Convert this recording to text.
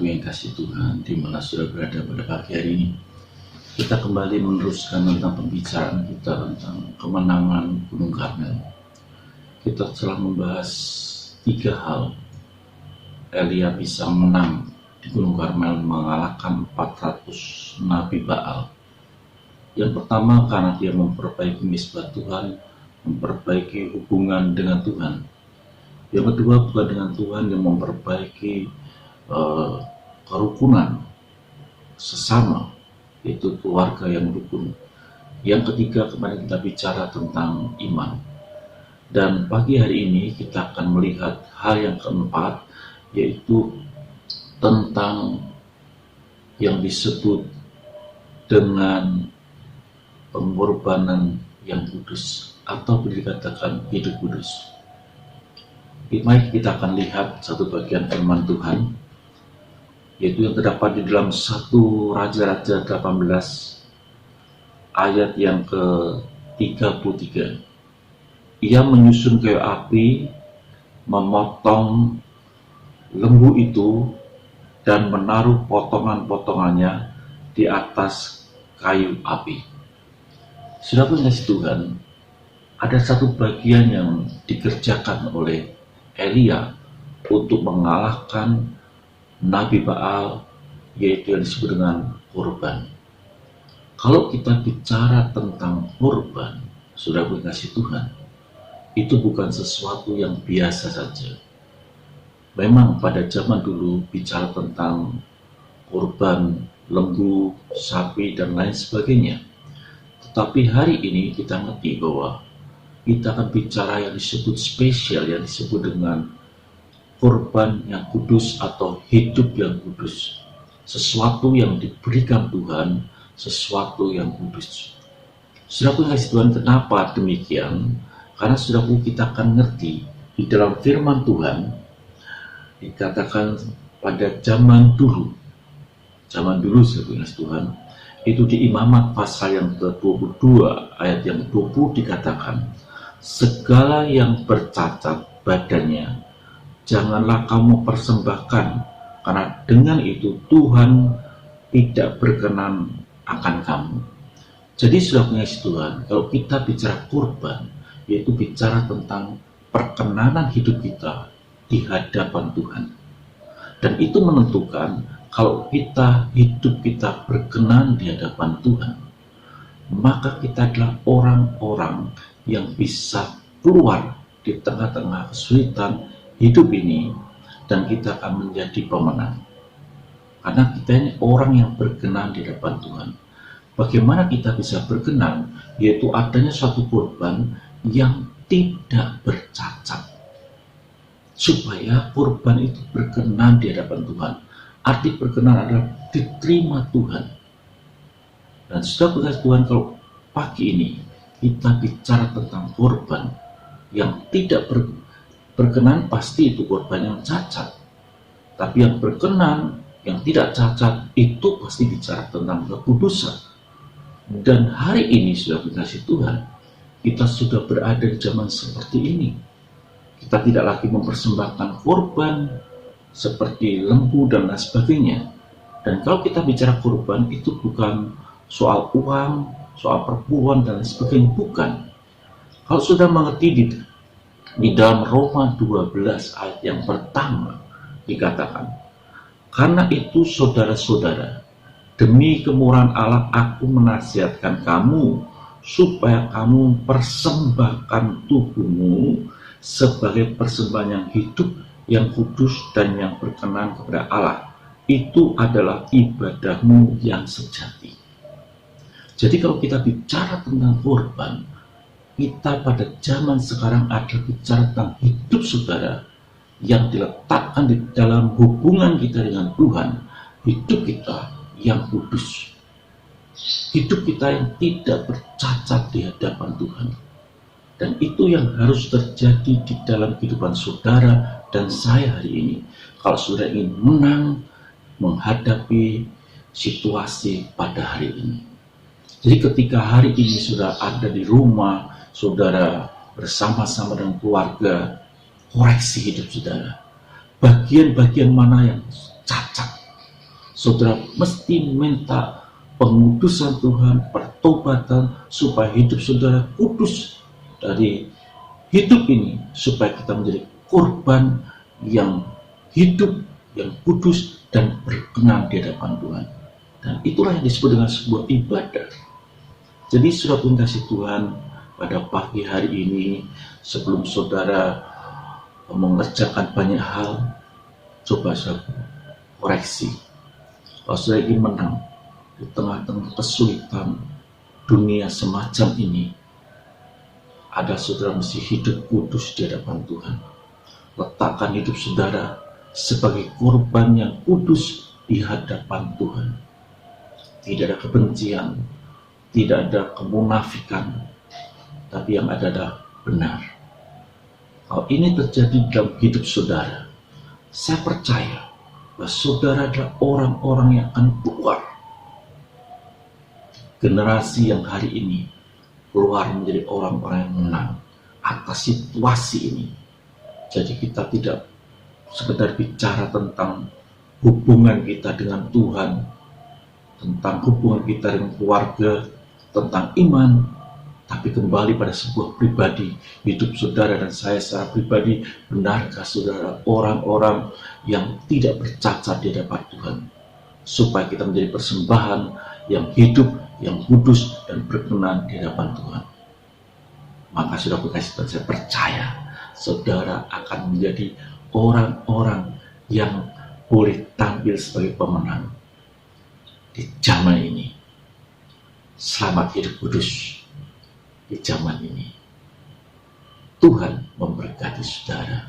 Saudaraku yang kasih Tuhan, di mana sudah berada pada pagi hari ini, kita kembali meneruskan tentang pembicaraan kita tentang kemenangan Gunung Karmel. Kita telah membahas 3 hal. Elia bisa menang di Gunung Karmel mengalahkan 400 Nabi Baal. Yang pertama, karena dia memperbaiki misbah Tuhan, memperbaiki hubungan dengan Tuhan. Yang kedua, bukan dengan Tuhan, yang memperbaiki kerukunan sesama, yaitu keluarga yang rukun. Yang ketiga, kemarin kita bicara tentang iman. Dan pagi hari ini kita akan melihat hal yang keempat, yaitu tentang yang disebut dengan pengorbanan yang kudus, atau dikatakan hidup kudus. Mari kita akan lihat satu bagian firman Tuhan, yaitu yang terdapat di dalam 1 Raja-Raja 18 ayat yang ke-33. Ia menyusun kayu api, memotong lembu itu, dan menaruh potongan-potongannya di atas kayu api. Sudah kasih Tuhan, ada satu bagian yang dikerjakan oleh Elia untuk mengalahkan Nabi Baal, yaitu yang disebut dengan korban. Kalau kita bicara tentang korban, sudah kasih Tuhan, itu bukan sesuatu yang biasa saja. Memang pada zaman dulu bicara tentang korban lembu, sapi, dan lain sebagainya. Tetapi hari ini kita ngerti bahwa kita akan bicara yang disebut spesial, yang disebut dengan korban yang kudus atau hidup yang kudus. Sesuatu yang diberikan Tuhan, sesuatu yang kudus. Saudaraku yang kasih Tuhan, kenapa demikian? Karena saudaraku, kita akan ngerti di dalam firman Tuhan, dikatakan pada zaman dulu saudaraku yang kasih Tuhan, itu di Imamat pasal yang ke-22 ayat yang 20 dikatakan, segala yang bercacat badannya janganlah kamu persembahkan, karena dengan itu Tuhan tidak berkenan akan kamu. Jadi sudah punya Tuhan, kalau kita bicara kurban, yaitu bicara tentang perkenanan hidup kita di hadapan Tuhan. Dan itu menentukan kalau hidup kita berkenan di hadapan Tuhan, maka kita adalah orang-orang yang bisa keluar di tengah-tengah kesulitan hidup ini, dan kita akan menjadi pemenang. Karena kita ini orang yang berkenan di hadapan Tuhan. Bagaimana kita bisa berkenan? Yaitu adanya suatu korban yang tidak bercacat. Supaya korban itu berkenan di hadapan Tuhan. Arti berkenan adalah diterima Tuhan. Dan sudah berkata Tuhan, kalau pagi ini kita bicara tentang korban yang tidak berkenan, pasti itu korban yang cacat. Tapi yang berkenan, yang tidak cacat, itu pasti bicara tentang kekudusan. Dan hari ini sudah dikasih Tuhan, kita sudah berada di zaman seperti ini. Kita tidak lagi mempersembahkan korban seperti lembu dan lain sebagainya. Dan kalau kita bicara korban, itu bukan soal uang, soal perempuan dan lain sebagainya, bukan. Kalau sudah mengerti di dalam Roma 12 ayat yang pertama dikatakan, karena itu saudara-saudara, demi kemurahan Allah aku menasihatkan kamu supaya kamu persembahkan tubuhmu sebagai persembahan yang hidup, yang kudus, dan yang berkenan kepada Allah. Itu adalah ibadahmu yang sejati. Jadi kalau kita bicara tentang korban, kita pada zaman sekarang adalah bicara tentang hidup saudara yang diletakkan di dalam hubungan kita dengan Tuhan. Hidup kita yang kudus, hidup kita yang tidak bercacat di hadapan Tuhan. Dan itu yang harus terjadi di dalam kehidupan saudara dan saya hari ini. Kalau saudara ingin menang menghadapi situasi pada hari ini. Jadi ketika hari ini sudah ada di rumah, saudara bersama-sama dengan keluarga, koreksi hidup saudara. Bagian-bagian mana yang cacat, Saudara mesti minta pengudusan Tuhan, pertobatan, supaya hidup saudara kudus dari hidup ini, supaya kita menjadi korban yang hidup, yang kudus, dan berkenan di hadapan Tuhan. Dan itulah yang disebut dengan sebuah ibadah. Jadi saudara kasih Tuhan, pada pagi hari ini, sebelum saudara mengerjakan banyak hal, coba saudara koreksi. Kalau saudara ingin menang di tengah-tengah kesulitan dunia semacam ini, ada saudara mesti hidup kudus di hadapan Tuhan. Letakkan hidup saudara sebagai korban yang kudus di hadapan Tuhan. Tidak ada kebencian, tidak ada kemunafikan, tapi yang ada adalah benar. Kalau ini terjadi dalam hidup saudara, saya percaya bahwa saudara adalah orang-orang yang akan keluar. Generasi yang hari ini keluar menjadi orang-orang yang menang atas situasi ini. Jadi kita tidak sekedar bicara tentang hubungan kita dengan Tuhan, tentang hubungan kita dengan keluarga, tentang iman, tapi kembali pada sebuah pribadi, hidup saudara dan saya secara pribadi. Benarkah saudara orang-orang yang tidak bercacat di hadapan Tuhan, supaya kita menjadi persembahan yang hidup, yang kudus, dan berkenan di hadapan Tuhan? Maka saudara berkasih Tuhan, saya percaya saudara akan menjadi orang-orang yang boleh tampil sebagai pemenang di zaman ini. Selamat hidup kudus di zaman ini. Tuhan memberkati saudara.